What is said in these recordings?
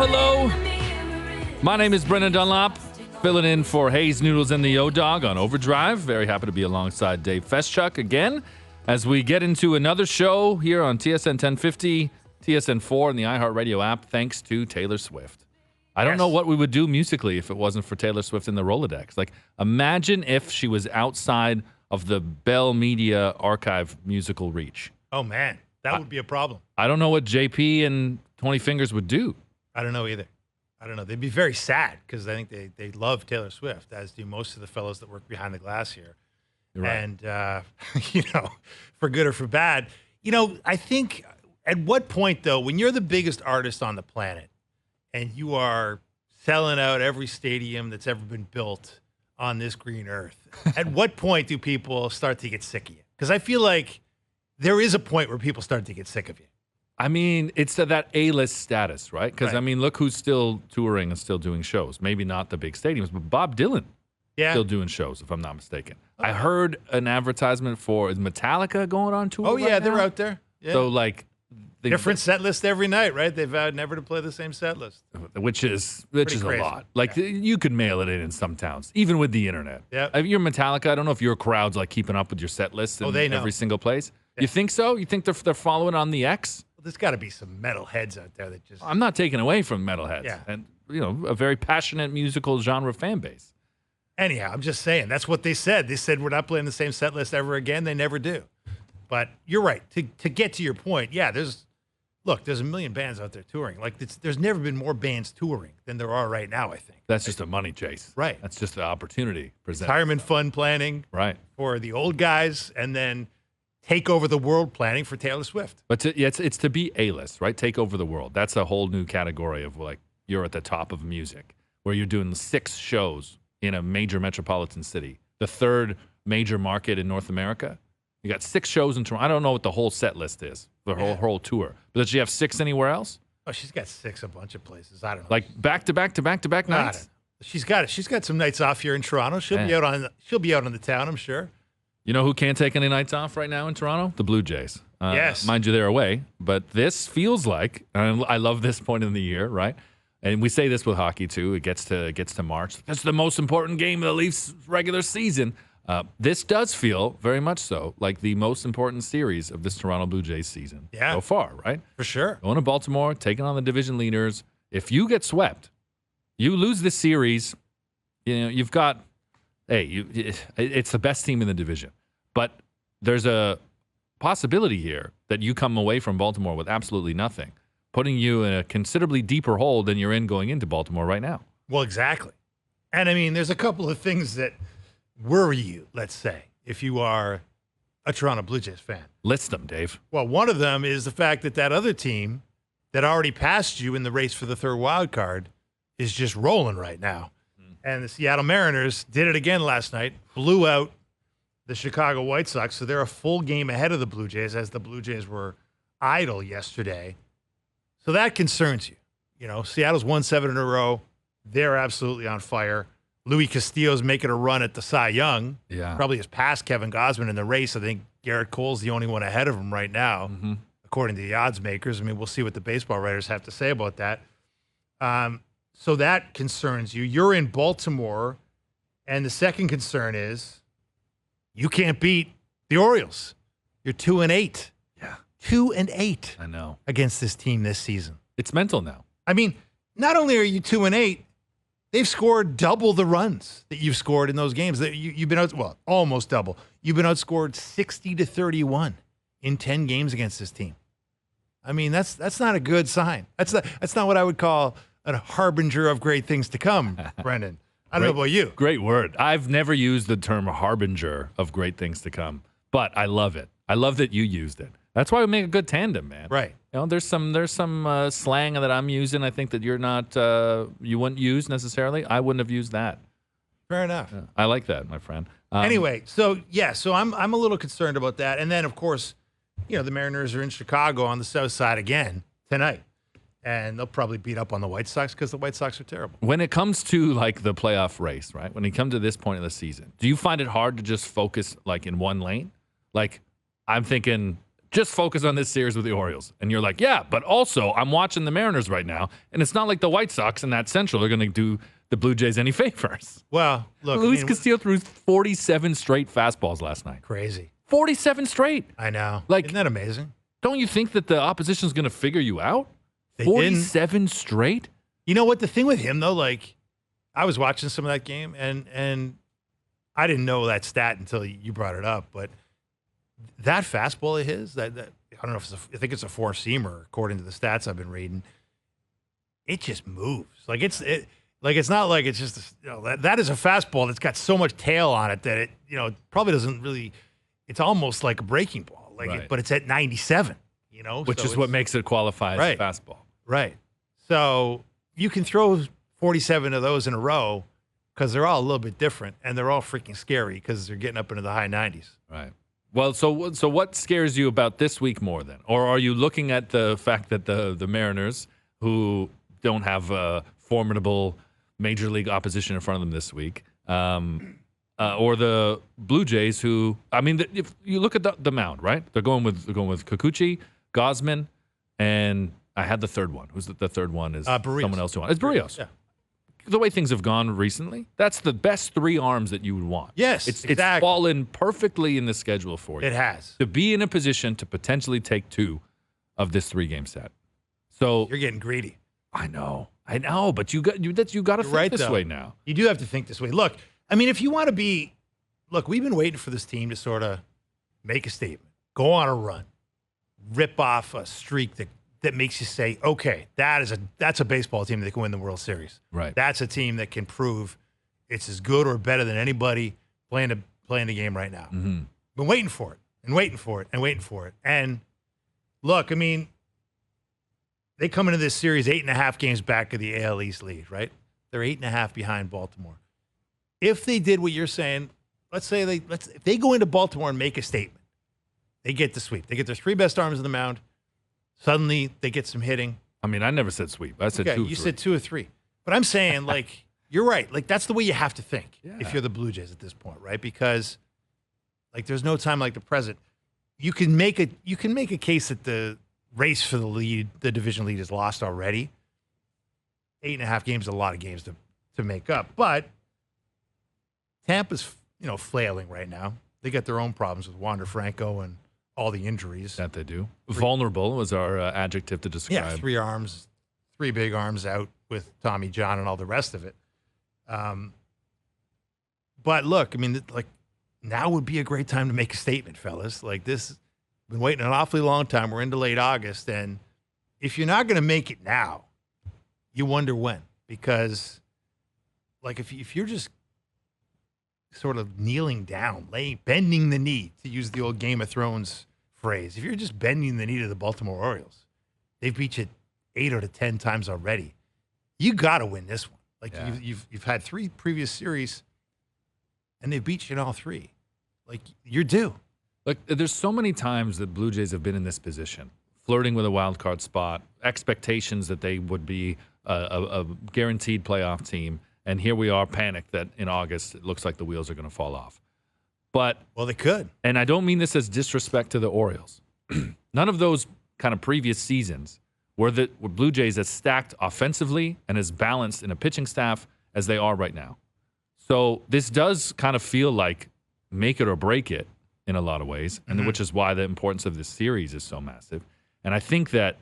hello. My name is Brendan Dunlop, filling in for Hayes Noodles and the O-Dog on OverDrive. Very happy to be alongside Dave Feschuk again as we get into another show here on TSN 1050, TSN 4, and the iHeartRadio app, thanks to Taylor Swift. I don't know what we would do musically if it wasn't for Taylor Swift in the Rolodex. Like, imagine if she was outside of the Bell Media Archive musical reach. Oh, man. That would be a problem. I don't know what JP and 20 Fingers would do. I don't know either. I don't know. They'd be very sad because I think they love Taylor Swift, as do most of the fellows that work behind the glass here. You're right. And, for good or for bad, I think at what point, though, when you're the biggest artist on the planet and you are selling out every stadium that's ever been built on this green earth, at what point do people start to get sick of you? Because I feel like there is a point where people start to get sick of you. I mean, it's that A-list status, right? Because, Right. I mean, look who's still touring and still doing shows. Maybe not the big stadiums, but Bob Dylan still doing shows, if I'm not mistaken. I heard an advertisement for, is Metallica going on tour? Oh, right yeah, now? they're out there. Yeah. So, like... different set list every night, right? They've vowed never to play the same set list. Which is Pretty a crazy. lot. Like, you could mail it in some towns, even with the internet. Yeah. If you're Metallica, I don't know if your crowd's, like, keeping up with your set list in they know. every single place. You think so? You think they're following on the X? There's got to be some metal heads out there that just... I'm not taking away from metalheads. Yeah. And, a very passionate musical genre fan base. Anyhow, I'm just saying, that's what they said. They said, we're not playing the same set list ever again. They never do. But you're right. To get to your point, yeah, there's a million bands out there touring. Like, there's never been more bands touring than there are right now, I think. That's just a money chase. Right. That's just the opportunity presented. Retirement fund planning Right. for the old guys, and then take over the world planning for Taylor Swift. But it's to be A-list, right? Take over the world. That's a whole new category of, like, you're at the top of music, where you're doing 6 shows in a major metropolitan city, the 3rd major market in North America. You got 6 shows in Toronto. I don't know what the whole set list is, the whole tour. But does she have 6 anywhere else? Oh, she's got 6 a bunch of places. I don't know. Like back-to-back nights? She's got it. She's got some nights off here in Toronto. She'll be out on the town, I'm sure. You know who can't take any nights off right now in Toronto? The Blue Jays. Yes. Mind you, they're away. But this feels like, and I love this point in the year, right? And we say this with hockey, too. It gets to March. That's the most important game of the Leafs regular season. This does feel very much so like the most important series of this Toronto Blue Jays season so far, right? For sure. Going to Baltimore, taking on the division leaders. If you get swept, you lose this series, you've got... it's the best team in the division. But there's a possibility here that you come away from Baltimore with absolutely nothing, putting you in a considerably deeper hole than you're in going into Baltimore right now. Well, exactly. And, I mean, there's a couple of things that worry you, let's say, if you are a Toronto Blue Jays fan. List them, Dave. Well, one of them is the fact that other team that already passed you in the race for the 3rd wild card is just rolling right now. And the Seattle Mariners did it again last night, blew out the Chicago White Sox, so they're a full game ahead of the Blue Jays, as the Blue Jays were idle yesterday. So that concerns you. Seattle's won 7 in a row. They're absolutely on fire. Louis Castillo's making a run at the Cy Young. Yeah. Probably has passed Kevin Gausman in the race. I think Garrett Cole's the only one ahead of him right now, according to the odds makers. I mean, we'll see what the baseball writers have to say about that. So that concerns you. You're in Baltimore, and the second concern is you can't beat the Orioles. You're 2-8. Yeah. 2-8. I know. Against this team this season. It's mental now. I mean, not only are you 2-8, they've scored double the runs that you've scored in those games. You've been almost double. You've been outscored 60-31 in 10 games against this team. I mean, that's not a good sign. That's not what I would call a harbinger of great things to come, Brendan. I don't know about you. Great word. I've never used the term harbinger of great things to come, but I love it. I love that you used it. That's why we make a good tandem, man. Right. There's some slang that I'm using. I think that you're not, you wouldn't use necessarily. I wouldn't have used that. Fair enough. Yeah, I like that, my friend. Anyway, so I'm a little concerned about that. And then, of course, the Mariners are in Chicago on the south side again tonight. And they'll probably beat up on the White Sox because the White Sox are terrible. When it comes to, like, the playoff race, right? When you come to this point of the season, do you find it hard to just focus, like, in one lane? Like, I'm thinking just focus on this series with the Orioles. And you're like, yeah, but also I'm watching the Mariners right now, and it's not like the White Sox in that Central are going to do the Blue Jays any favors. Well, look. Luis Castillo threw 47 straight fastballs last night. Crazy. 47 straight. I know. Like, isn't that amazing? Don't you think that the opposition's going to figure you out? They 47 straight? You know what? The thing with him, though, like, I was watching some of that game, and I didn't know that stat until you brought it up, but that fastball of his, that I don't know if I think it's a four-seamer, according to the stats I've been reading. It just moves. Like, it's not like it's just, that is a fastball that's got so much tail on it that it, probably doesn't really, it's almost like a breaking ball. Like, right. But it's at 97, Which is what makes it qualify as a fastball. Right. So you can throw 47 of those in a row because they're all a little bit different, and they're all freaking scary because they're getting up into the high 90s. Right. Well, so what scares you about this week more then? Or are you looking at the fact that the Mariners, who don't have formidable major league opposition in front of them this week, or the Blue Jays, who, I mean, if you look at the mound, right? They're going with Kikuchi, Gosman, and I had the third one. Who's the third one? Is someone else who won? It's Barrios. Yeah. The way things have gone recently, that's the best three arms that you would want. Yes, it's exactly. fallen perfectly in the schedule for you. It has. To be in a position to potentially take two of this 3-game set. So you're getting greedy. I know, but you got to think this way now. You do have to think this way. Look, I mean, if you want to be, we've been waiting for this team to sort of make a statement, go on a run, rip off a streak that makes you say, okay, that's a baseball team that can win the World Series. Right. That's a team that can prove it's as good or better than anybody playing the game right now. Mm-hmm. Been waiting for it and waiting for it and waiting for it. And look, I mean, they come into this series 8.5 games back of the AL East lead, right? They're 8.5 behind Baltimore. If they did what you're saying, if they go into Baltimore and make a statement, they get the sweep. They get their three best arms in the mound. Suddenly, they get some hitting. I mean, I never said sweep. I said 2 or 3. You said 2 or 3. But I'm saying, you're right. That's the way you have to think if you're the Blue Jays at this point, right? Because, there's no time like the present. You can make a case that the race for the division lead is lost already. 8.5 games is a lot of games to make up. But Tampa's, flailing right now. They got their own problems with Wander Franco and all the injuries. That they do. Vulnerable was our adjective to describe. Yeah, 3 big arms out with Tommy John and all the rest of it. But look, I mean, now would be a great time to make a statement, fellas. This, been waiting an awfully long time. We're into late August, and if you're not going to make it now, you wonder when. Because, if you're just sort of kneeling down, bending the knee, to use the old Game of Thrones phrase. If you're just bending the knee to the Baltimore Orioles, they've beat you 8 out of 10 times already. You got to win this one. You've had 3 previous series, and they've beat you in all 3. You're due. Look, there's so many times that Blue Jays have been in this position, flirting with a wild card spot, expectations that they would be a guaranteed playoff team. And here we are, panicked that in August it looks like the wheels are going to fall off. But they could. And I don't mean this as disrespect to the Orioles. None of those kind of previous seasons were Blue Jays as stacked offensively and as balanced in a pitching staff as they are right now. So this does kind of feel like make it or break it in a lot of ways, and which is why the importance of this series is so massive. And I think that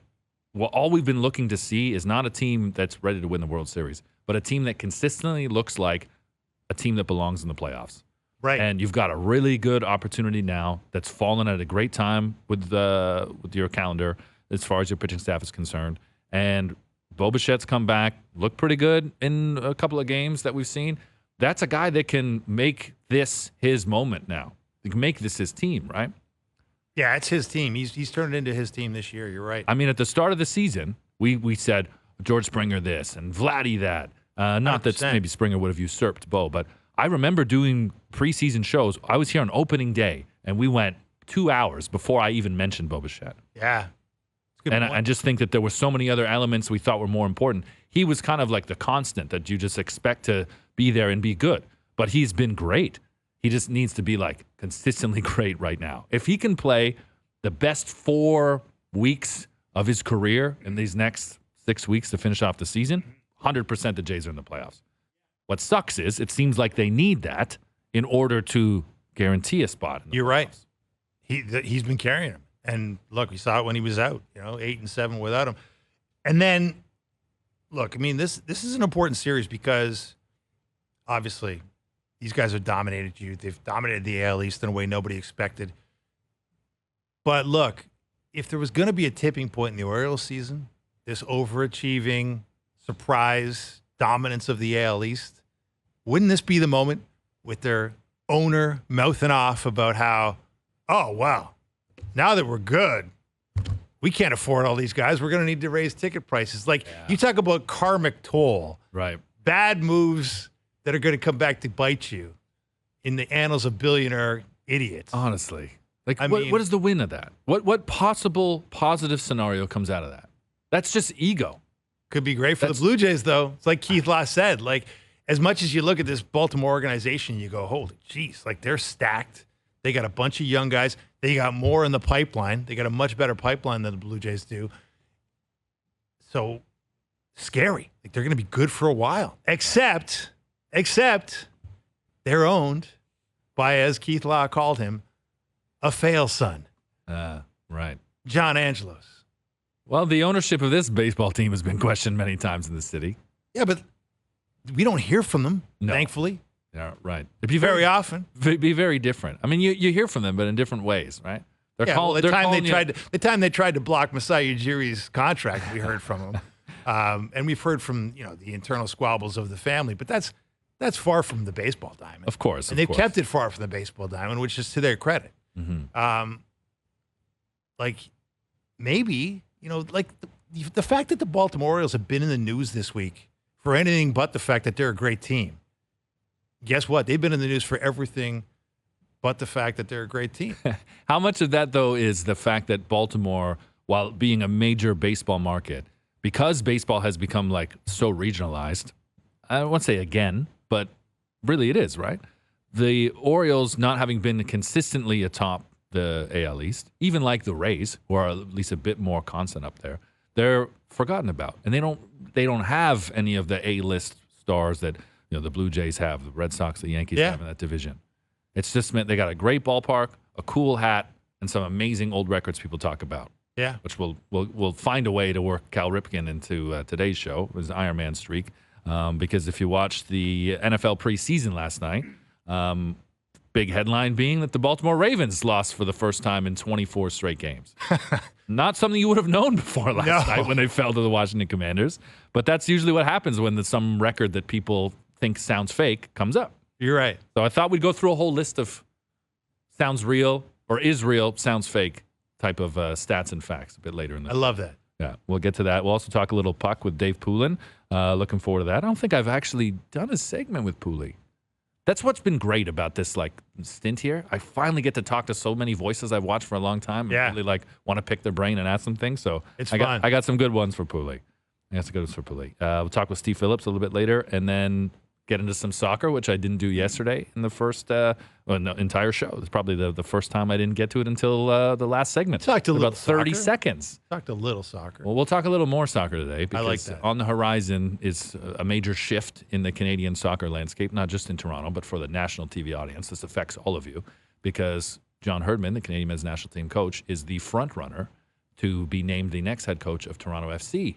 all we've been looking to see is not a team that's ready to win the World Series, but a team that consistently looks like a team that belongs in the playoffs. Right. And you've got a really good opportunity now that's fallen at a great time with your calendar as far as your pitching staff is concerned. And Bo Bichette's come back, looked pretty good in a couple of games that we've seen. That's a guy that can make this his moment now. He can make this his team, right? Yeah, it's his team. He's turned it into his team this year. You're right. I mean, at the start of the season, we said George Springer this and Vladdy that. Not 100%. That maybe Springer would have usurped Bo, but I remember doing preseason shows. I was here on opening day, and we went 2 hours before I even mentioned Bo Bichette. Yeah. And I just think that there were so many other elements we thought were more important. He was kind of like the constant that you just expect to be there and be good. But he's been great. He just needs to be consistently great right now. If he can play the best 4 weeks of his career in these next 6 weeks to finish off the season, 100% the Jays are in the playoffs. What sucks is it seems like they need that in order to guarantee a spot. You're right. He's been carrying him. And look, we saw it when he was out, 8-7 without him. And then, look, I mean, this is an important series because obviously these guys have dominated you. They've dominated the AL East in a way nobody expected. But look, if there was going to be a tipping point in the Orioles season, this overachieving, surprise dominance of the AL East, wouldn't this be the moment with their owner mouthing off about how, oh, wow, now that we're good, we can't afford all these guys. We're going to need to raise ticket prices. You talk about karmic toll. Right. Bad moves that are going to come back to bite you in the annals of billionaire idiots. Honestly. What is the win of that? What possible positive scenario comes out of that? That's just ego. Could be great for the Blue Jays, though. It's like Keith Law said. As much as you look at this Baltimore organization, you go, holy jeez, they're stacked. They got a bunch of young guys. They got more in the pipeline. They got a much better pipeline than the Blue Jays do. So scary. They're going to be good for a while. Except they're owned by, as Keith Law called him, a fail son. Right. John Angelos. Well, the ownership of this baseball team has been questioned many times in the city. Yeah, but we don't hear from them, thankfully. Yeah, right. It'd be very often. Be very different. I mean, you hear from them, but in different ways, right? The time they tried to block Masai Ujiri's contract, we heard from them, and we've heard from the internal squabbles of the family. But that's far from the baseball diamond, of course. And they've kept it far from the baseball diamond, which is to their credit. Mm-hmm. Maybe the fact that the Baltimore Orioles have been in the news this week for anything but the fact that they're a great team. Guess what? They've been in the news for everything but the fact that they're a great team. How much of that, though, is the fact that Baltimore, while being a major baseball market, because baseball has become so regionalized, I don't want to say again, but really it is, right? The Orioles not having been consistently atop the AL East, even like the Rays, who are at least a bit more constant up there, they're forgotten about. And they don't have any of the A-list stars that the Blue Jays have, the Red Sox, the Yankees have in that division. It's just meant they got a great ballpark, a cool hat, and some amazing old records people talk about. Yeah. Which we'll find a way to work Cal Ripken into today's show, his Iron Man streak. Because if you watched the NFL preseason last night, big headline being that the Baltimore Ravens lost for the first time in 24 straight games. Not something you would have known before last night when they fell to the Washington Commanders. But that's usually what happens when some record that people think sounds fake comes up. You're right. So I thought we'd go through a whole list of sounds real or is real, sounds fake type of stats and facts a bit later in the I love that. Yeah, we'll get to that. We'll also talk a little puck with Dave Poulin. Looking forward to that. I don't think I've actually done a segment with Pooley. That's what's been great about this stint here. I finally get to talk to so many voices I've watched for a long time. Yeah. I really want to pick their brain and ask them things. So it's fun. I got some good ones for Pooley. We'll talk with Steve Phillips a little bit later, and then get into some soccer, which I didn't do yesterday in the first entire show. It's probably the first time I didn't get to it until the last segment. Talked a little about 30 soccer. seconds. Talked a little soccer. Well, we'll talk a little more soccer today because I like that. On the horizon is a major shift in the Canadian soccer landscape, not just in Toronto, but for the national TV audience. This affects all of you because John Herdman, the Canadian men's national team coach, is the front runner to be named the next head coach of Toronto FC,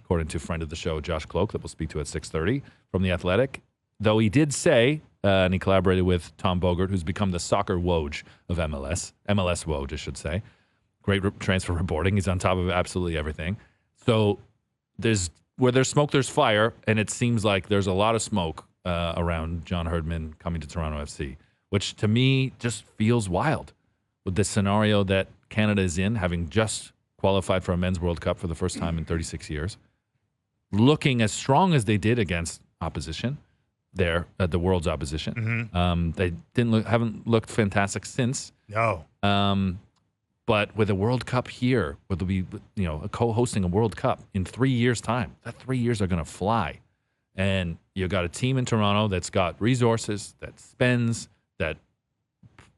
according to friend of the show, Josh Cloak, that we'll speak to at 6:30 from The Athletic. Though he did say, and he collaborated with Tom Bogert, who's become the soccer Woj of MLS Woj, I should say. Great transfer reporting. He's on top of absolutely everything. So where there's smoke, there's fire, and it seems like there's a lot of smoke around John Herdman coming to Toronto FC, which to me just feels wild with the scenario that Canada is in, having just qualified for a Men's World Cup for the first time in 36 years, looking as strong as they did against opposition. There at the world's opposition. They haven't looked fantastic since. No. But with a World Cup here, where they'll be co-hosting a World Cup in 3 years' time, that 3 years are going to fly. And you got a team in Toronto that's got resources, that spends, that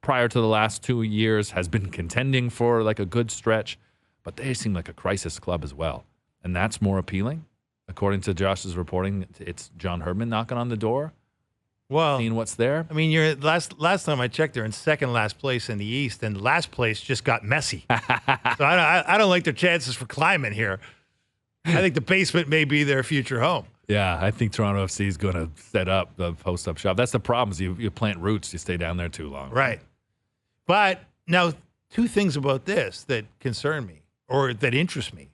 prior to the last 2 years, has been contending for like a good stretch, but they seem like a crisis club as well. And that's more appealing. According to Josh's reporting, it's John Herdman knocking on the door, seeing what's there. I mean, you're last time I checked, they're in second last place in the East, and last place just got messy. So I don't like their chances for climbing here. I think the basement may be their future home. Yeah, I think Toronto FC is going to set up the post-up shop. That's the problem is you plant roots, you stay down there too long. Right. But now, two things about this that concern me or that interest me.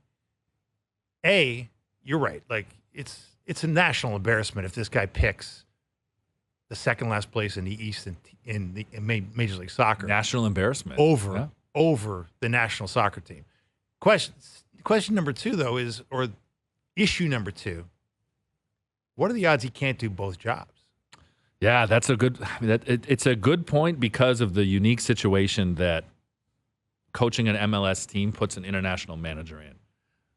A, you're right. Like, it's a national embarrassment if this guy picks the second last place in the East in Major League Soccer. National embarrassment. Over the national soccer team. Question number two, though, or issue number two, what are the odds he can't do both jobs? Yeah, that's a good. It's a good point because of the unique situation that coaching an MLS team puts an international manager in.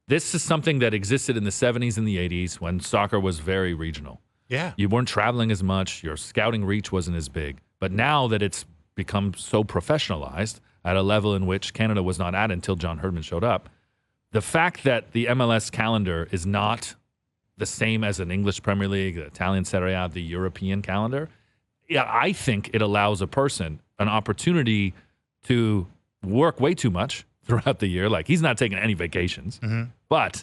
This is something that existed in the 70s and the 80s when soccer was very regional. Yeah, you weren't traveling as much. Your scouting reach wasn't as big. But now that it's become so professionalized at a level in which Canada was not at until John Herdman showed up, the fact that the MLS calendar is not the same as an English Premier League, the Italian Serie A, the European calendar, yeah, I think it allows a person an opportunity to work way too much throughout the year. Like, he's not taking any vacations. Mm-hmm. But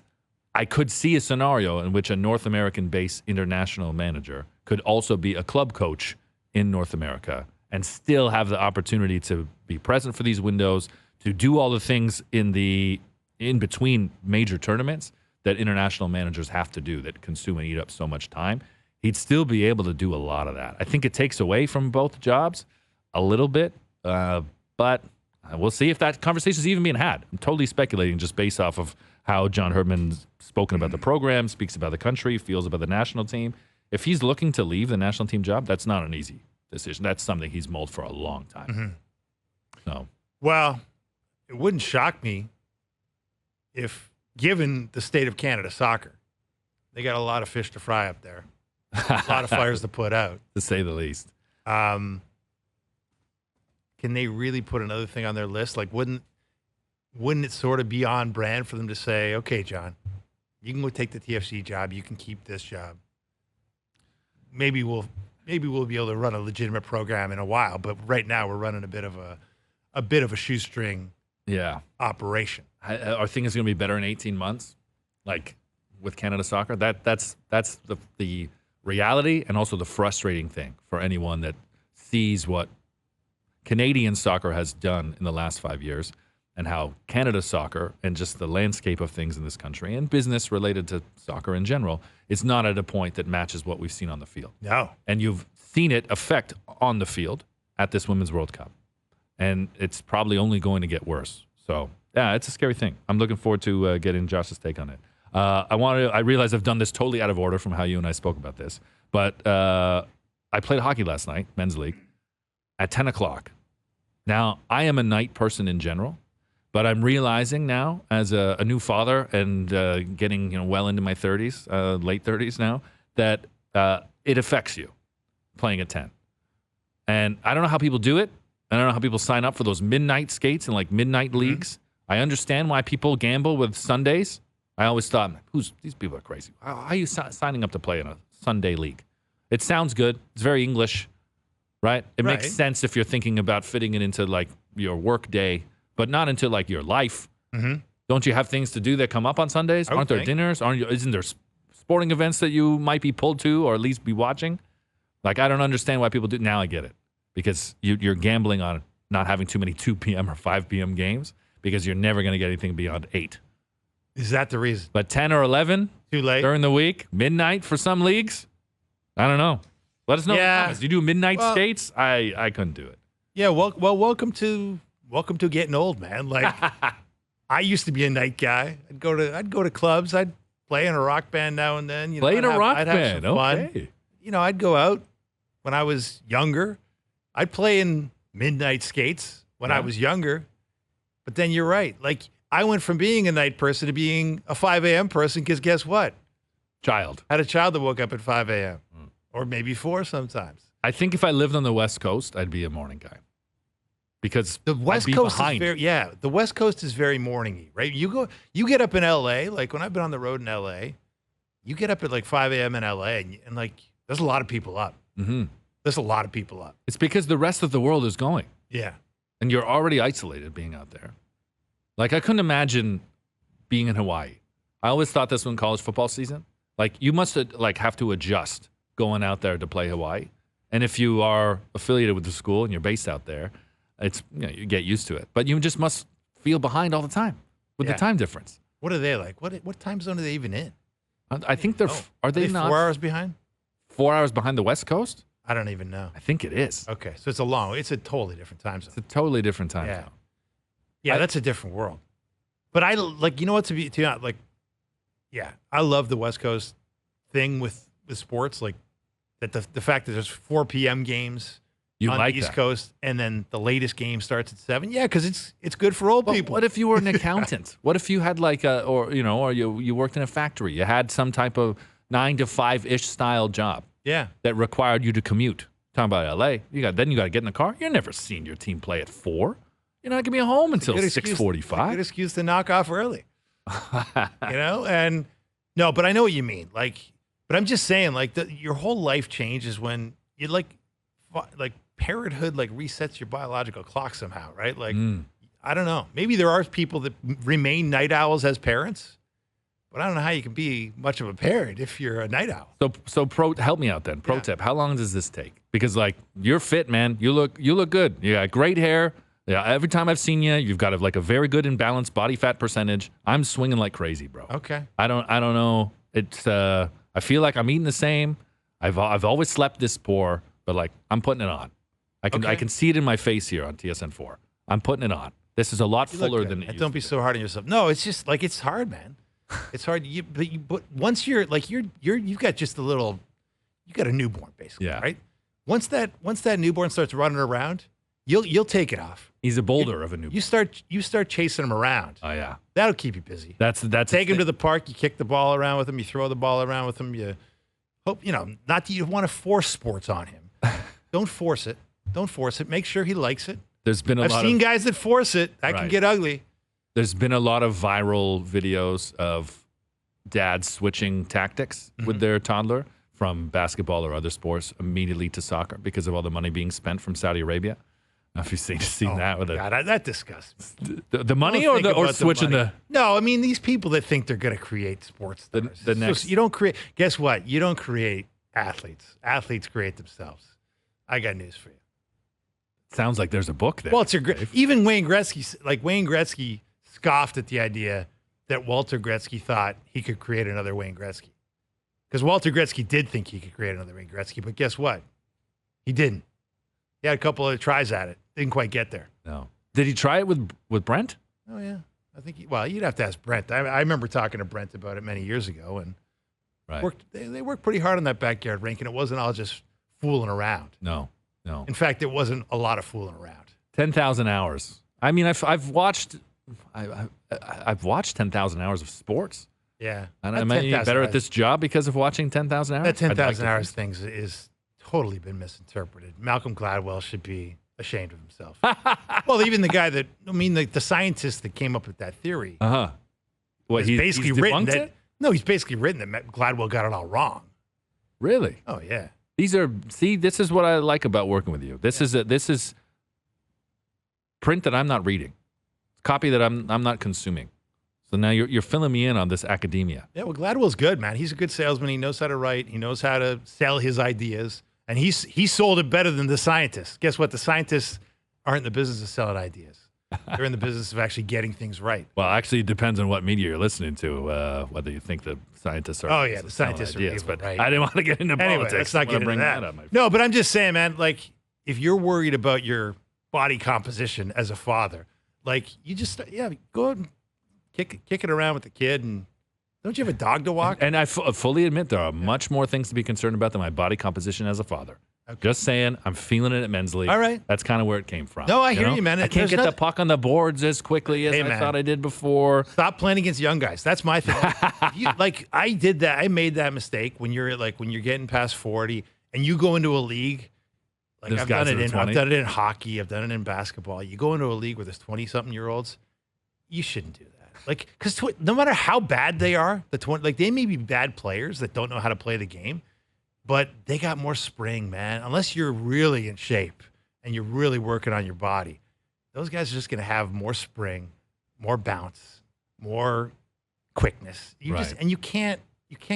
I could see a scenario in which a North American-based international manager could also be a club coach in North America and still have the opportunity to be present for these windows, to do all the things in between major tournaments that international managers have to do that consume and eat up so much time. He'd still be able to do a lot of that. I think it takes away from both jobs a little bit, but we'll see if that conversation is even being had. I'm totally speculating just based off of how John Herdman's spoken about the program, speaks about the country, feels about the national team. If he's looking to leave the national team job, that's not an easy decision. That's something he's mulled for a long time. Mm-hmm. So, well, it wouldn't shock me if, given the state of Canada soccer, they got a lot of fish to fry up there, a lot of fires to put out, to say the least. Can they really put another thing on their list? Like, wouldn't it sort of be on brand for them to say, okay, John, you can go take the TFC job, you can keep this job. Maybe we'll be able to run a legitimate program in a while, but right now we're running a bit of a shoestring operation. Are things going to be better in 18 months, like with Canada soccer? That's the reality and also the frustrating thing for anyone that sees what Canadian soccer has done in the last 5 years and how Canada soccer and just the landscape of things in this country and business related to soccer in general is not at a point that matches what we've seen on the field. No. And you've seen it affect on the field at this Women's World Cup. And it's probably only going to get worse. So, yeah, it's a scary thing. I'm looking forward to getting Josh's take on it. I realize I've done this totally out of order from how you and I spoke about this, but I played hockey last night, men's league, at 10 o'clock. Now, I am a night person in general, but I'm realizing now as a new father and getting well into my 30s, late 30s now, that it affects you playing at 10. And I don't know how people do it. I don't know how people sign up for those midnight skates and like midnight leagues. I understand why people gamble with Sundays. I always thought, these people are crazy. How are you signing up to play in a Sunday league? It sounds good. It's very English, right? It makes sense if you're thinking about fitting it into like your work day, but not into like your life. Mm-hmm. Don't you have things to do that come up on Sundays? Aren't there dinners? Isn't there sporting events that you might be pulled to or at least be watching? Like, I don't understand why people do. Now I get it. Because you're gambling on not having too many 2 p.m. or 5 p.m. games because you're never going to get anything beyond 8. Is that the reason? But 10 or 11 too late during the week, midnight for some leagues? I don't know. Let us know in the comments. Do you do midnight skates? I couldn't do it. Yeah, welcome to getting old, man. Like, I used to be a night guy. I'd go to clubs. I'd play in a rock band now and then. Play in a rock band. I'd have some fun. Okay. I'd go out when I was younger. I'd play in midnight skates when I was younger. But then you're right. Like, I went from being a night person to being a 5 a.m. person because guess what? Child. I had a child that woke up at 5 a.m. Or maybe 4 sometimes. I think if I lived on the West Coast, I'd be a morning guy. because The West I'd be Coast behind. the West Coast is very morningy, right? You get up in LA, like when I've been on the road in LA, you get up at like 5 a.m. in LA, and like there's a lot of people up. Mm-hmm. There's a lot of people up. It's because the rest of the world is going. Yeah. And you're already isolated being out there. Like, I couldn't imagine being in Hawaii. I always thought this when college football season. Like, you must like have to adjust going out there to play Hawaii. And if you are affiliated with the school and you're based out there, it's you get used to it. But you just must feel behind all the time with the time difference. What are they like? What time zone are they even in? I think they're are they not 4 hours behind? 4 hours behind the West Coast? I don't even know. I think it is. Okay, so it's a totally different time zone. It's a totally different time zone. Yeah, that's a different world. But I like, you know what, I love the West Coast thing with sports, like that the fact that there's 4 p.m. games on the East Coast, and then the latest game starts at 7. Yeah, because it's good for old people. What if you were an accountant? What if you had like or you worked in a factory? You had some type of 9 to 5-ish style job. Yeah, that required you to commute. Talking about LA, you got to get in the car. You're never seeing your team play at 4. You're not gonna be home until 6:45. Good excuse to knock off early. And no, but I know what you mean. Like, but I'm just saying, like, your whole life changes when you like parenthood like resets your biological clock somehow, right? Like, I don't know. Maybe there are people that remain night owls as parents. But I don't know how you can be much of a parent if you're a night owl. So help me out then. Pro tip: how long does this take? Because like you're fit, man. You look good. You got great hair. Yeah. Every time I've seen you, you've got a very good and balanced body fat percentage. I'm swinging like crazy, bro. Okay. I don't know. It's I feel like I'm eating the same. I've always slept this poor, but like I'm putting it on. I can see it in my face here on TSN4. I'm putting it on. This is a lot fuller than it used Don't be so hard on yourself. No, it's just like it's hard, man. It's hard. But once you've got just you got a newborn basically, right? Once that newborn starts running around, you'll take it off. He's a boulder of a newborn. You start chasing him around. Oh yeah, that'll keep you busy. That's take him to the park. You kick the ball around with him. You throw the ball around with him. You hope not that you want to force sports on him. Don't force it. Don't force it. Make sure he likes it. I've seen guys that force it. That can get ugly. There's been a lot of viral videos of dads switching tactics with their toddler from basketball or other sports immediately to soccer because of all the money being spent from Saudi Arabia. I don't know if you've seen that. God, that disgusts me. The money or switching the... No, I mean, these people that think they're going to create sports stars. You don't create... Guess what? You don't create athletes. Athletes create themselves. I got news for you. Sounds like there's a book there. Well, even Wayne Gretzky scoffed at the idea that Walter Gretzky thought he could create another Wayne Gretzky. Because Walter Gretzky did think he could create another Wayne Gretzky, but guess what? He didn't. He had a couple of tries at it. Didn't quite get there. No. Did he try it with Brent? Oh, yeah. I think, you'd have to ask Brent. I remember talking to Brent about it many years ago, and they worked pretty hard on that backyard rink, and it wasn't all just fooling around. No. In fact, it wasn't a lot of fooling around. 10,000 hours. I mean, I've watched 10,000 hours of sports. Yeah. And am I better at this job because of watching 10,000 hours? That 10,000 hours thing is totally been misinterpreted. Malcolm Gladwell should be ashamed of himself. Well, even the guy the scientist that came up with that theory. What, he's basically written that. it? No, he's basically written that Gladwell got it all wrong. Really? Oh, yeah. This is what I like about working with you. This is print that I'm not reading, copy that I'm not consuming. So now you're filling me in on this academia. Yeah, well, Gladwell's good, man. He's a good salesman. He knows how to write. He knows how to sell his ideas, and he sold it better than the scientists. Guess what? The scientists aren't in the business of selling ideas. They're in the business of actually getting things right. Well, actually, it depends on what media you're listening to, whether you think the scientists are. Oh, yeah, the scientists are evil, but right? I didn't want to get into politics. Let's not get into that. No, but I'm just saying, man, like, if you're worried about your body composition as a father, like, you just, go out and kick it around with the kid. And don't you have a dog to walk? And I fully admit there are much more things to be concerned about than my body composition as a father. Okay. Just saying, I'm feeling it at men's league. All right. That's kind of where it came from. No, I hear you, man. I can't get the puck on the boards as quickly as I thought I did before. Stop playing against young guys. That's my thing. I did that. I made that mistake when you're getting past 40 and you go into a league. Like There's I've guys done it that are in 20. I've done it in hockey. I've done it in basketball. You go into a league where there's 20-something-year-olds, you shouldn't do that. Like, because no matter how bad they are, they may be bad players that don't know how to play the game, but they got more spring, man. Unless you're really in shape and you're really working on your body, those guys are just going to have more spring, more bounce, more quickness. You can't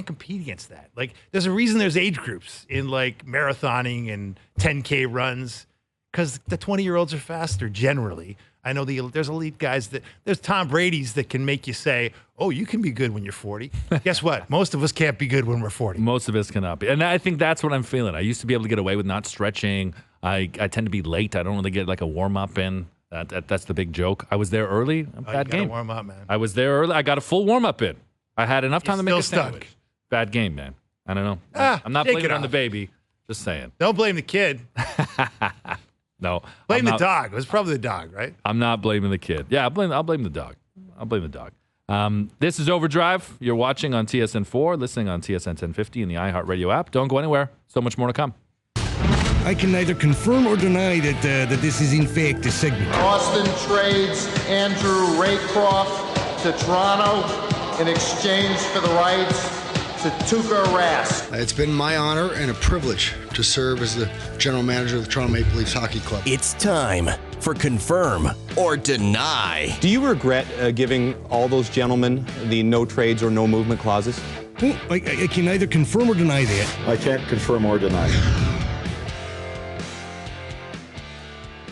compete against that. Like, there's a reason there's age groups in like marathoning and 10K runs, because the 20-year-olds are faster generally. I know there's elite guys there's Tom Brady's that can make you say, oh, you can be good when you're 40. Guess what? Most of us can't be good when we're 40. Most of us cannot be. And I think that's what I'm feeling. I used to be able to get away with not stretching. I tend to be late. I don't really get like a warm-up in. That's the big joke. I was there early. Bad game. Warm up, man. I was there early. I got a full warm-up in. I had enough time to make a still sandwich. Bad game, man. I don't know. I'm not shake blaming it it on off. the baby. Just saying. Don't blame the kid. No. Blame the dog. It was probably the dog, right? I'm not blaming the kid. Yeah, I'll blame the dog. I'll blame the dog. This is Overdrive. You're watching on TSN4, listening on TSN 1050 in the iHeartRadio app. Don't go anywhere. So much more to come. I can neither confirm or deny that this is in fact a segment. Austin trades Andrew Raycroft to Toronto in exchange for the rights to Tuukka Rask. It's been my honor and a privilege to serve as the general manager of the Toronto Maple Leafs Hockey Club. It's time for Confirm or Deny. Do you regret giving all those gentlemen the no trades or no movement clauses? I can neither confirm or deny that. I can't confirm or deny.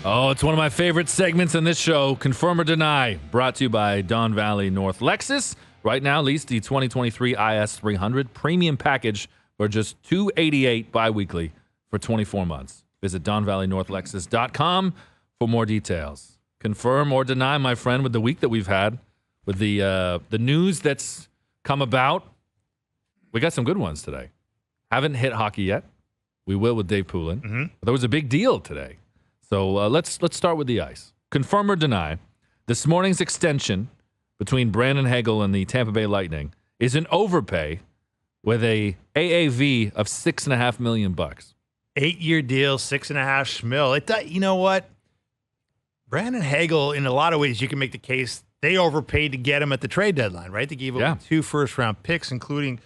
Oh, it's one of my favorite segments in this show, Confirm or Deny, brought to you by Don Valley North Lexus. Right now, lease the 2023 IS 300 premium package for just $288 biweekly for 24 months. Visit DonValleyNorthLexus.com for more details. Confirm or deny, my friend, with the week that we've had, with the news that's come about. We got some good ones today. Haven't hit hockey yet. We will with Dave Poulin. Mm-hmm. But there was a big deal today. So let's start with the ice. Confirm or deny, this morning's extension between Brandon Hagel and the Tampa Bay Lightning is an overpay with a AAV of $6.5 million. 8-year deal, $6.5 schmil. You know what? Brandon Hagel, in a lot of ways, you can make the case they overpaid to get him at the trade deadline, right? They gave up 2 first-round picks, including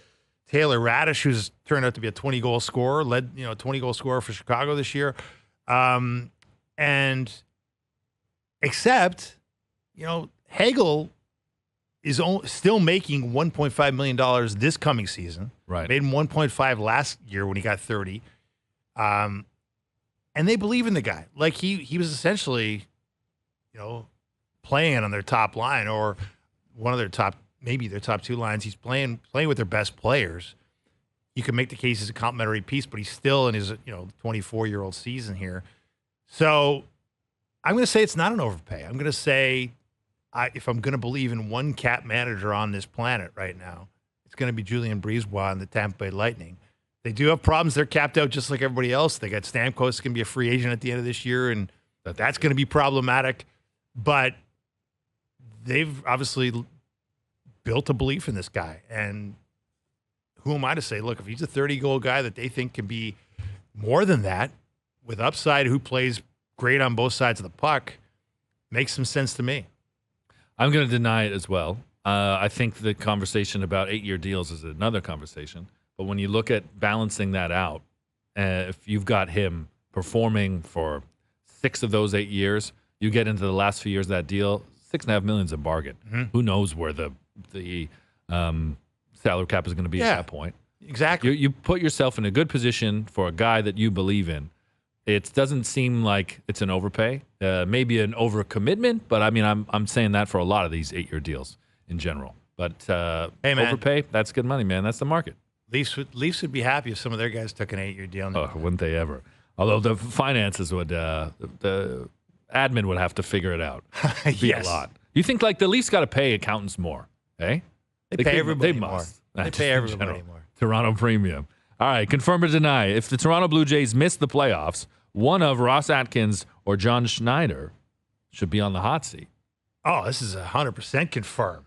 Taylor Radish, who's turned out to be a 20-goal scorer, led 20-goal scorer for Chicago this year. And except, Hagel is still making $1.5 million this coming season. Right. Made him 1.5 last year when he got 30. And they believe in the guy. Like he was essentially, playing on their top line or one of their top, maybe their top 2 lines. He's playing with their best players. You can make the case as a complimentary piece, but he's still in his 24-year-old season here. So I'm going to say it's not an overpay. I'm going to say if I'm going to believe in one cap manager on this planet right now, it's going to be Julien Brisebois and the Tampa Bay Lightning. They do have problems. They're capped out just like everybody else. They got Stamkos going to be a free agent at the end of this year, and that's going to be problematic. But they've obviously built a belief in this guy. And who am I to say, look, if he's a 30-goal guy that they think can be more than that with upside, who plays great on both sides of the puck, makes some sense to me. I'm going to deny it as well. I think the conversation about 8-year deals is another conversation. But when you look at balancing that out, if you've got him performing for 6 of those 8 years, you get into the last few years of that deal, $6.5 million is a bargain. Mm-hmm. Who knows where the salary cap is going to be at that point? Exactly. You put yourself in a good position for a guy that you believe in. It doesn't seem like it's an overpay, maybe an overcommitment, but I mean, I'm saying that for a lot of these 8-year deals in general. But hey, man, overpay, that's good money, man. That's the market. Leafs would be happy if some of their guys took an 8-year deal. Oh, wouldn't they ever? Although the finances would, the admin would have to figure it out. It'd be a lot. You think like the Leafs got to pay accountants more, eh? They pay everybody they more. Must. They pay everybody more. Toronto premium. All right, confirm or deny. If the Toronto Blue Jays miss the playoffs, one of Ross Atkins or John Schneider should be on the hot seat. Oh, this is 100% confirmed.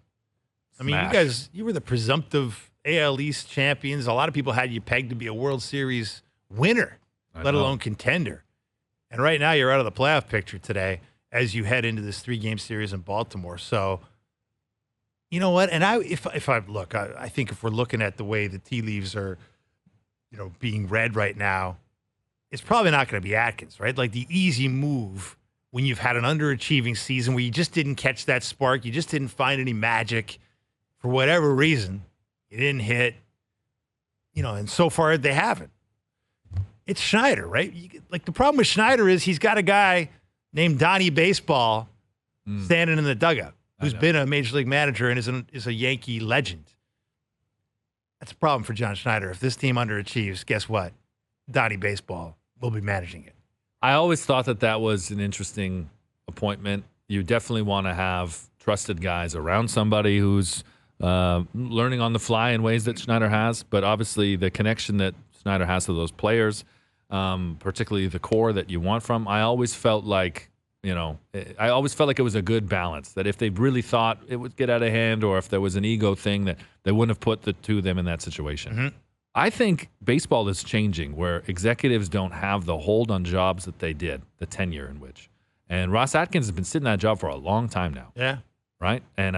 I mean, Smash. you were the presumptive AL East champions. A lot of people had you pegged to be a World Series winner, let alone contender. And right now you're out of the playoff picture today as you head into this 3-game series in Baltimore. So, you know what? And I think if we're looking at the way the tea leaves are, being read right now, it's probably not going to be Atkins, right? Like the easy move when you've had an underachieving season where you just didn't catch that spark, you just didn't find any magic for whatever reason, you didn't hit, and so far they haven't. It's Schneider, right? Like the problem with Schneider is he's got a guy named Donnie Baseball standing in the dugout who's been a major league manager and is a Yankee legend. That's a problem for John Schneider. If this team underachieves, guess what? Donnie Baseball will be managing it. I always thought that was an interesting appointment. You definitely want to have trusted guys around somebody who's learning on the fly in ways that Schneider has, but obviously the connection that Schneider has to those players, particularly the core that you want from, I always felt like it was a good balance, that if they really thought it would get out of hand or if there was an ego thing, that they wouldn't have put the two of them in that situation. Mm-hmm. I think baseball is changing where executives don't have the hold on jobs that they did, the tenure in which. And Ross Atkins has been sitting in that job for a long time now. Yeah. Right? And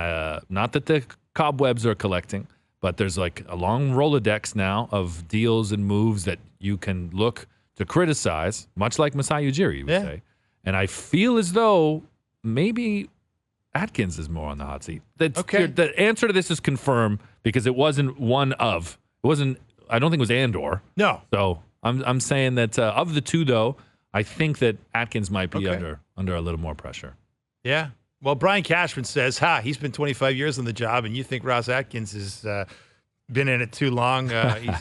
not that the cobwebs are collecting, but there's like a long Rolodex now of deals and moves that you can look to criticize, much like Masai Ujiri, you would say. And I feel as though maybe Atkins is more on the hot seat. Okay. The answer to this is confirmed because it wasn't I don't think it was Andor. No. So I'm saying that of the two, though, I think that Atkins might be under a little more pressure. Yeah. Well, Brian Cashman says, he's been 25 years on the job, and you think Ross Atkins has been in it too long.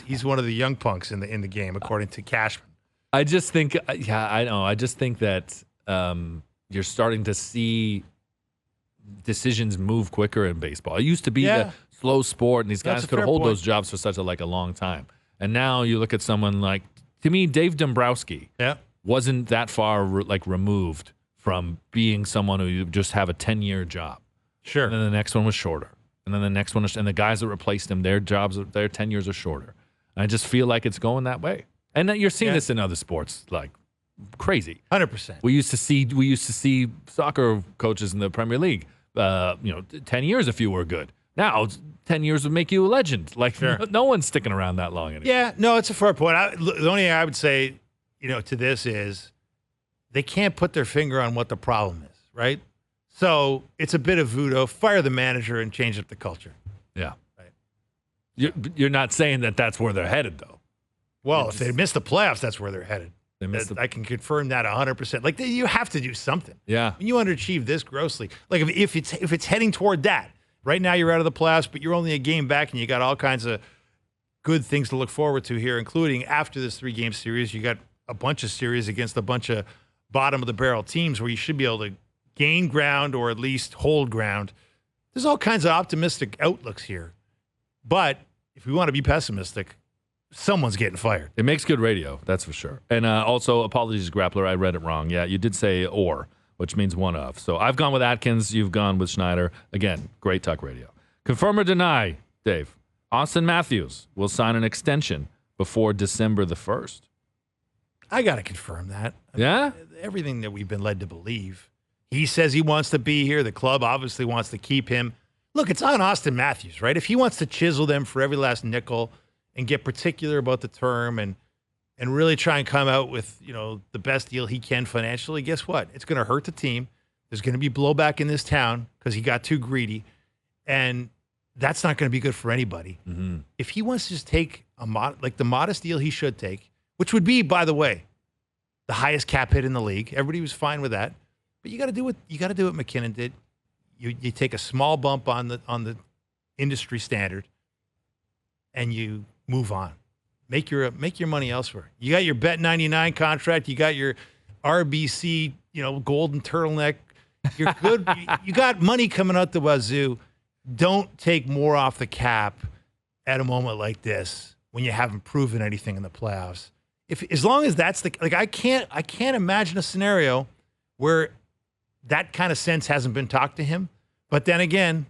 He's one of the young punks in the game, according to Cashman. I just think, I know. I just think that you're starting to see decisions move quicker in baseball. It used to be the slow sport, and these guys could hold those jobs for such a long time. And now you look at someone like, to me, Dave Dombrowski wasn't that far removed from being someone who you just have a 10-year job. Sure. And then the next one was shorter. And then the next one and the guys that replaced him, their 10 years are shorter. And I just feel like it's going that way. And you're seeing this in other sports, like crazy. 100%. We used to see soccer coaches in the Premier League. 10 years if you were good. Now 10 years would make you a legend. No one's sticking around that long anymore. Yeah, no, it's a fair point. The only thing I would say, to this is they can't put their finger on what the problem is, right? So it's a bit of voodoo. Fire the manager and change up the culture. Yeah. Right. You're not saying that that's where they're headed, though. Well, if they miss the playoffs, that's where they're headed. I can confirm that 100%. You have to do something. Yeah. When you underachieve this grossly, if it's heading toward that, right now you're out of the playoffs, but you're only a game back, and you got all kinds of good things to look forward to here, including after this 3-game series, you got a bunch of series against a bunch of bottom of the barrel teams where you should be able to gain ground or at least hold ground. There's all kinds of optimistic outlooks here, but if we want to be pessimistic, someone's getting fired. It makes good radio, that's for sure. And also, apologies, Grappler, I read it wrong. Yeah, you did say or, which means one of. So I've gone with Atkins, you've gone with Schneider. Again, great talk radio. Confirm or deny, Dave, Austin Matthews will sign an extension before December the 1st. I got to confirm that. Yeah? Everything that we've been led to believe. He says he wants to be here. The club obviously wants to keep him. Look, it's on Austin Matthews, right? If he wants to chisel them for every last nickel and get particular about the term and really try and come out with, the best deal he can financially, guess what? It's going to hurt the team. There's going to be blowback in this town because he got too greedy. And that's not going to be good for anybody. Mm-hmm. If he wants to just take the modest deal he should take, which would be, by the way, the highest cap hit in the league. Everybody was fine with that. But you got to do what McKinnon did. You take a small bump on the industry standard, and you move on. Make your money elsewhere. You got your Bet 99 contract. You got your RBC, golden turtleneck. You're good. You got money coming out the wazoo. Don't take more off the cap at a moment like this when you haven't proven anything in the playoffs. As long as that's I can't imagine a scenario where that kind of sense hasn't been talked to him. But then again,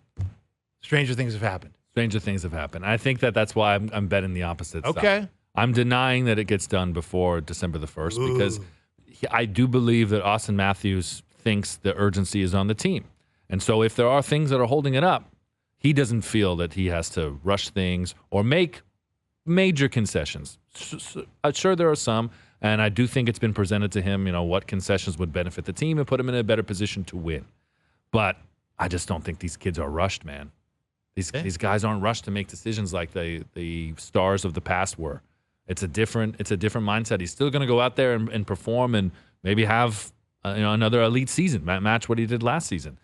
stranger things have happened. Stranger things have happened. I think that's why I'm betting the opposite Okay. side. I'm denying that it gets done before December the 1st because I do believe that Austin Matthews thinks the urgency is on the team. And so if there are things that are holding it up, he doesn't feel that he has to rush things or make major concessions. Sure, there are some, and I do think it's been presented to him, what concessions would benefit the team and put him in a better position to win. But I just don't think these kids are rushed, man. These guys aren't rushed to make decisions like the stars of the past were. It's a different mindset. He's still going to go out there and perform and maybe have another elite season, match what he did last season.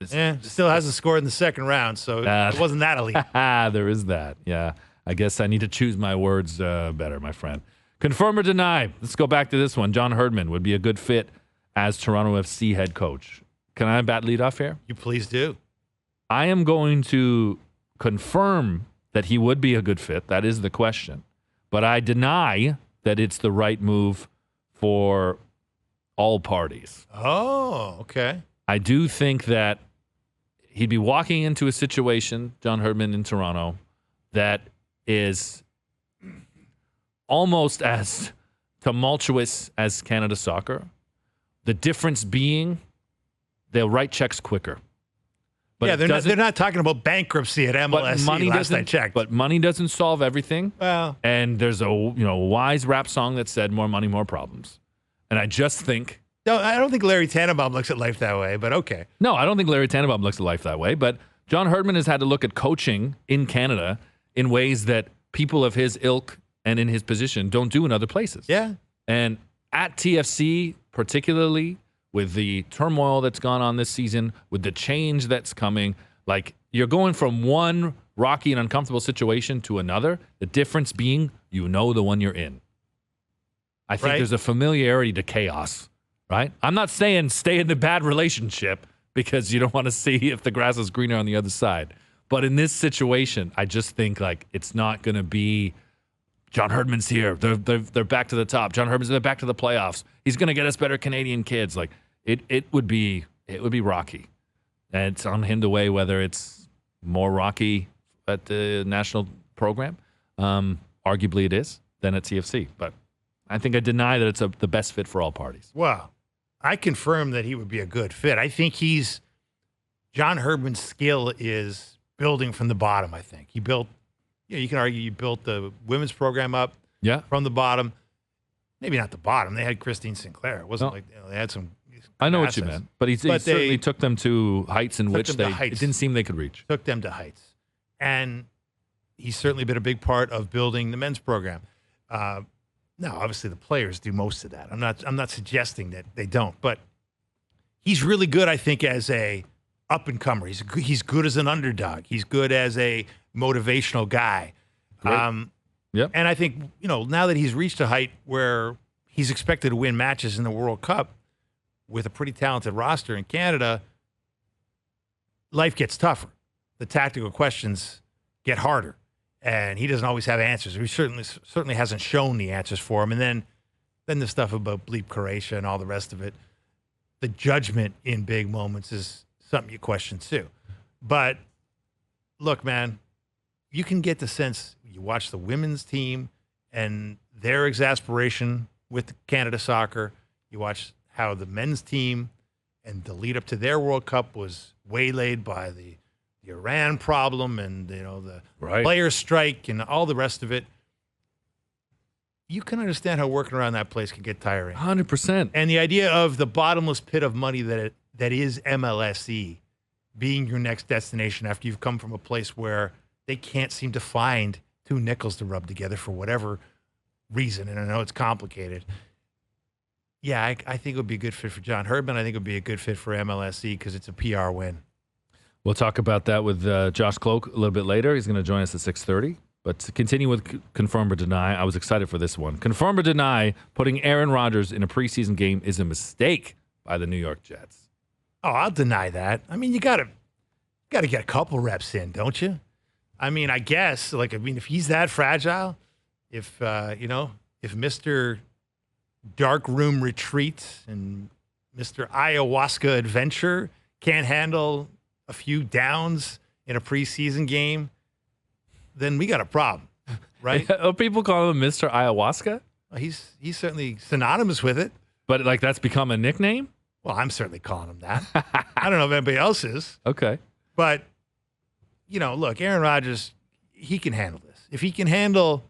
Still hasn't scored in the second round, so it wasn't that elite. There is that. Yeah, I guess I need to choose my words better, my friend. Confirm or deny? Let's go back to this one. John Herdman would be a good fit as Toronto FC head coach. Can I bat lead off here? You please do. I am going to confirm that he would be a good fit. That is the question. But I deny that it's the right move for all parties. Oh, okay. I do think that he'd be walking into a situation, John Herdman in Toronto, that is almost as tumultuous as Canada Soccer. The difference being they'll write checks quicker. But they're not talking about bankruptcy at MLSE last I checked. But money doesn't solve everything. Well, and there's a wise rap song that said more money, more problems. And I just think... No, I don't think Larry Tannenbaum looks at life that way, but okay. No, I don't think Larry Tannenbaum looks at life that way, but John Herdman has had to look at coaching in Canada in ways that people of his ilk and in his position don't do in other places. Yeah. And at TFC, particularly with the turmoil that's gone on this season, with the change that's coming, like you're going from one rocky and uncomfortable situation to another, the difference being the one you're in. I think there's a familiarity to chaos. Right? I'm not saying stay in the bad relationship because you don't want to see if the grass is greener on the other side. But in this situation, I just think it's not going to be John Herdman's here. They're back to the top. John Herdman's back to the playoffs. He's going to get us better Canadian kids. It would be rocky. And it's on him to weigh whether it's more rocky at the national program. Arguably it is than at TFC. But I think I deny that it's the best fit for all parties. Wow. I confirm that he would be a good fit. I think John Herdman's skill is building from the bottom, I think. He built, you can argue you built the women's program up from the bottom. Maybe not the bottom. They had Christine Sinclair. It wasn't they had some I know what you meant. But he certainly took them to heights in which it didn't seem they could reach. Took them to heights. And he's certainly been a big part of building the men's program. No, obviously the players do most of that. I'm not suggesting that they don't, but he's really good, I think, as a up-and-comer. He's good as an underdog. He's good as a motivational guy. Yep. And I think, now that he's reached a height where he's expected to win matches in the World Cup with a pretty talented roster in Canada, life gets tougher. The tactical questions get harder. And he doesn't always have answers. He certainly hasn't shown the answers for him. And then the stuff about bleep Croatia and all the rest of it, the judgment in big moments is something you question too. But look, man, you can get the sense, you watch the women's team and their exasperation with Canada Soccer. You watch how the men's team and the lead up to their World Cup was waylaid by the Iran problem and the player strike and all the rest of it. You can understand how working around that place can get tiring. 100%. And the idea of the bottomless pit of money that is MLSE being your next destination after you've come from a place where they can't seem to find two nickels to rub together for whatever reason. And I know it's complicated. Yeah, I think it would be a good fit for John Herdman. I think it would be a good fit for MLSE because it's a PR win. We'll talk about that with Josh Cloak a little bit later. He's going to join us at 6:30. But to continue with confirm or deny, I was excited for this one. Confirm or deny, putting Aaron Rodgers in a preseason game is a mistake by the New York Jets. Oh, I'll deny that. I mean, you got to get a couple reps in, don't you? I mean, I guess, if he's that fragile, if Mr. Dark Room Retreat and Mr. Ayahuasca Adventure can't handle a few downs in a preseason game, then we got a problem, right? People call him Mr. Ayahuasca? Well, he's certainly synonymous with it. But like that's become a nickname? Well, I'm certainly calling him that. I don't know if anybody else is. Okay. But, look, Aaron Rodgers, he can handle this. If he can handle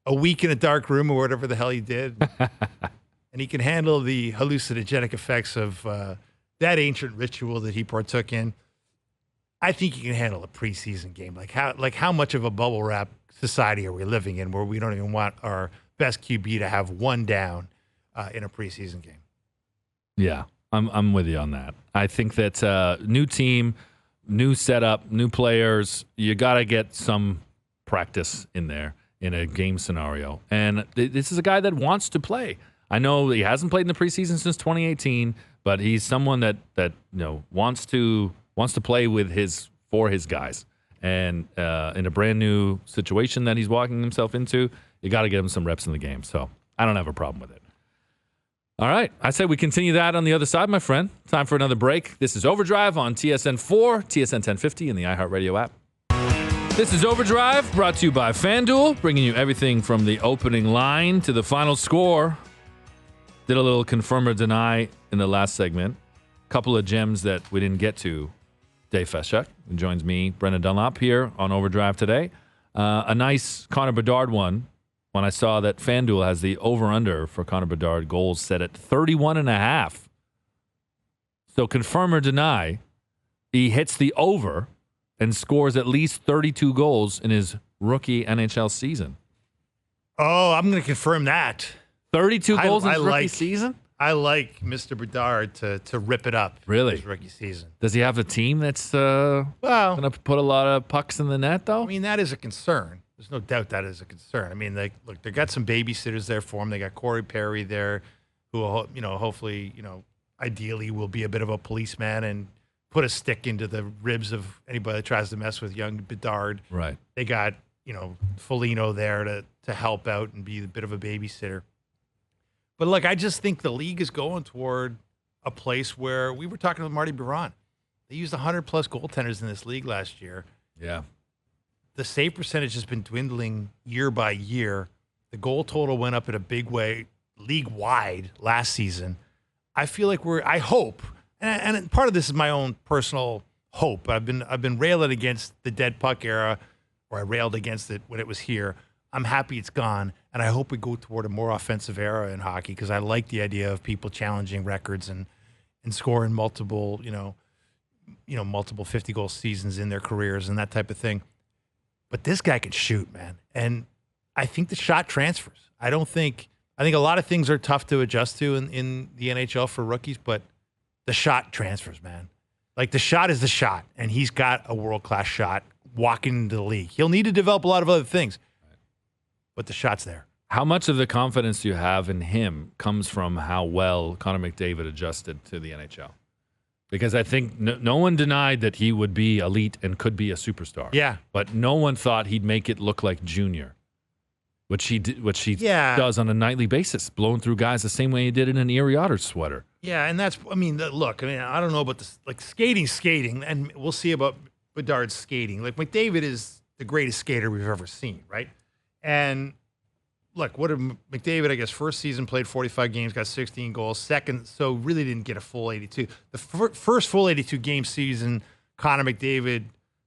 a week in a dark room or whatever the hell he did, and he can handle the hallucinogenic effects of that ancient ritual that he partook in, I think he can handle a preseason game. Like how much of a bubble wrap society are we living in where we don't even want our best QB to have one down in a preseason game? Yeah, I'm with you on that. I think that new team, new setup, new players, you got to get some practice in there in a game scenario. And this is a guy that wants to play. I know he hasn't played in the preseason since 2018, but he's someone that wants to play for his guys. And in a brand new situation that he's walking himself into, you got to get him some reps in the game. So I don't have a problem with it. All right. I say we continue that on the other side, my friend. Time for another break. This is OverDrive on TSN 4, TSN 1050, and the iHeartRadio app. This is OverDrive, brought to you by FanDuel, bringing you everything from the opening line to the final score. Did a little confirm or deny in the last segment. Couple of gems that we didn't get to. Dave Feschuk, who joins me, Brendan Dunlop, here on OverDrive today. A nice Connor Bedard one. When I saw that FanDuel has the over-under for Connor Bedard goals set at 31.5. So confirm or deny, he hits the over and scores at least 32 goals in his rookie NHL season. Oh, I'm going to confirm that. 32 goals in his rookie season? I like Mr. Bedard to rip it up. Really? His rookie season. Does he have a team that's going to put a lot of pucks in the net, though? I mean, that is a concern. There's no doubt that is a concern. I mean, they got some babysitters there for him. They got Corey Perry there, who will, hopefully, ideally will be a bit of a policeman and put a stick into the ribs of anybody that tries to mess with young Bedard. Right. They got, Foligno there to help out and be a bit of a babysitter. But look, I just think the league is going toward a place where we were talking with Marty Biron. They used 100-plus goaltenders in this league last year. Yeah. The save percentage has been dwindling year by year. The goal total went up in a big way league-wide last season. I feel like I hope, and part of this is my own personal hope. I've been railing against the dead puck era, or I railed against it when it was here. I'm happy it's gone, and I hope we go toward a more offensive era in hockey because I like the idea of people challenging records and scoring multiple 50-goal seasons in their careers and that type of thing. But this guy can shoot, man. And I think the shot transfers. I think a lot of things are tough to adjust to in the NHL for rookies, but the shot transfers, man. Like the shot is the shot, and he's got a world-class shot walking into the league. He'll need to develop a lot of other things, but the shot's there. How much of the confidence you have in him comes from how well Connor McDavid adjusted to the NHL? Because I think no one denied that he would be elite and could be a superstar. Yeah. But no one thought he'd make it look like Junior, which he does on a nightly basis, blowing through guys the same way he did in an Erie Otters sweater. Yeah, and I don't know about this, like skating, and we'll see about Bedard's skating. Like McDavid is the greatest skater we've ever seen, right? And look, what did McDavid, I guess, first season played 45 games, got 16 goals. Second, so really didn't get a full 82. The first full 82-game season Connor McDavid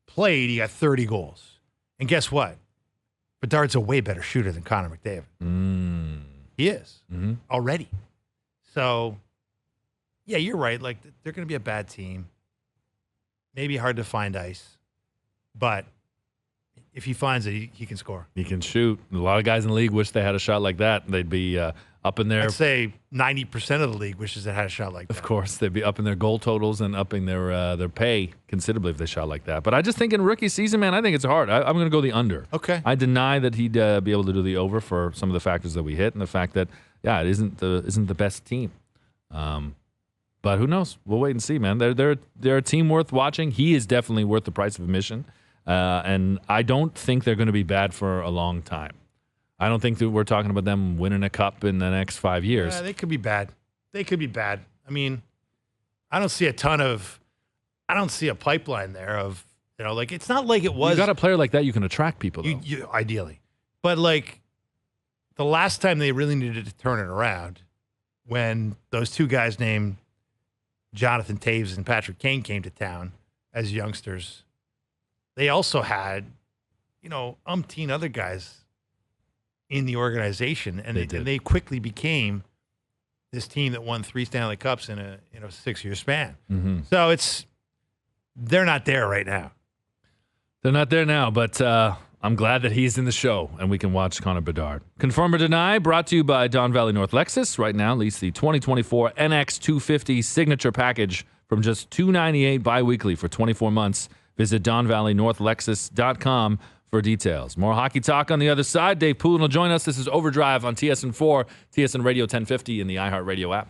played, he got 30 goals. And guess what? Bedard's a way better shooter than Connor McDavid. He is already. So, yeah, you're right. Like, they're going to be a bad team. Maybe hard to find ice. But if he finds it, he can score. He can shoot. A lot of guys in the league wish they had a shot like that. They'd be up in there. I'd say 90% of the league wishes they had a shot like that. Of course, they'd be up in their goal totals and upping their pay considerably if they shot like that. But I just think in rookie season, man, I think it's hard. I'm going to go the under. Okay. I deny that he'd be able to do the over for some of the factors that we hit and the fact that, yeah, it isn't the best team. But who knows? We'll wait and see, man. They're a team worth watching. He is definitely worth the price of admission. And I don't think they're going to be bad for a long time. I don't think that we're talking about them winning a cup in the next 5 years. Yeah, they could be bad. I mean, I don't see a pipeline there of, like, it's not like it was. You got a player like that, you can attract people, though. You ideally. But, like, the last time they really needed to turn it around, when those two guys named Jonathan Taves and Patrick Kane came to town as youngsters, they also had, umpteen other guys in the organization, and they quickly became this team that won 3 Stanley Cups in a 6-year span. Mm-hmm. So they're not there right now. They're not there now, but I'm glad that he's in the show and we can watch Connor Bedard. Confirm or deny, brought to you by Don Valley North Lexus. Right now, lease the 2024 NX 250 signature package from just $298 bi-weekly for 24 months. Visit DonValleyNorthLexus.com for details. More hockey talk on the other side. Dave Poulin will join us. This is OverDrive on TSN 4, TSN Radio 1050, and the iHeartRadio app.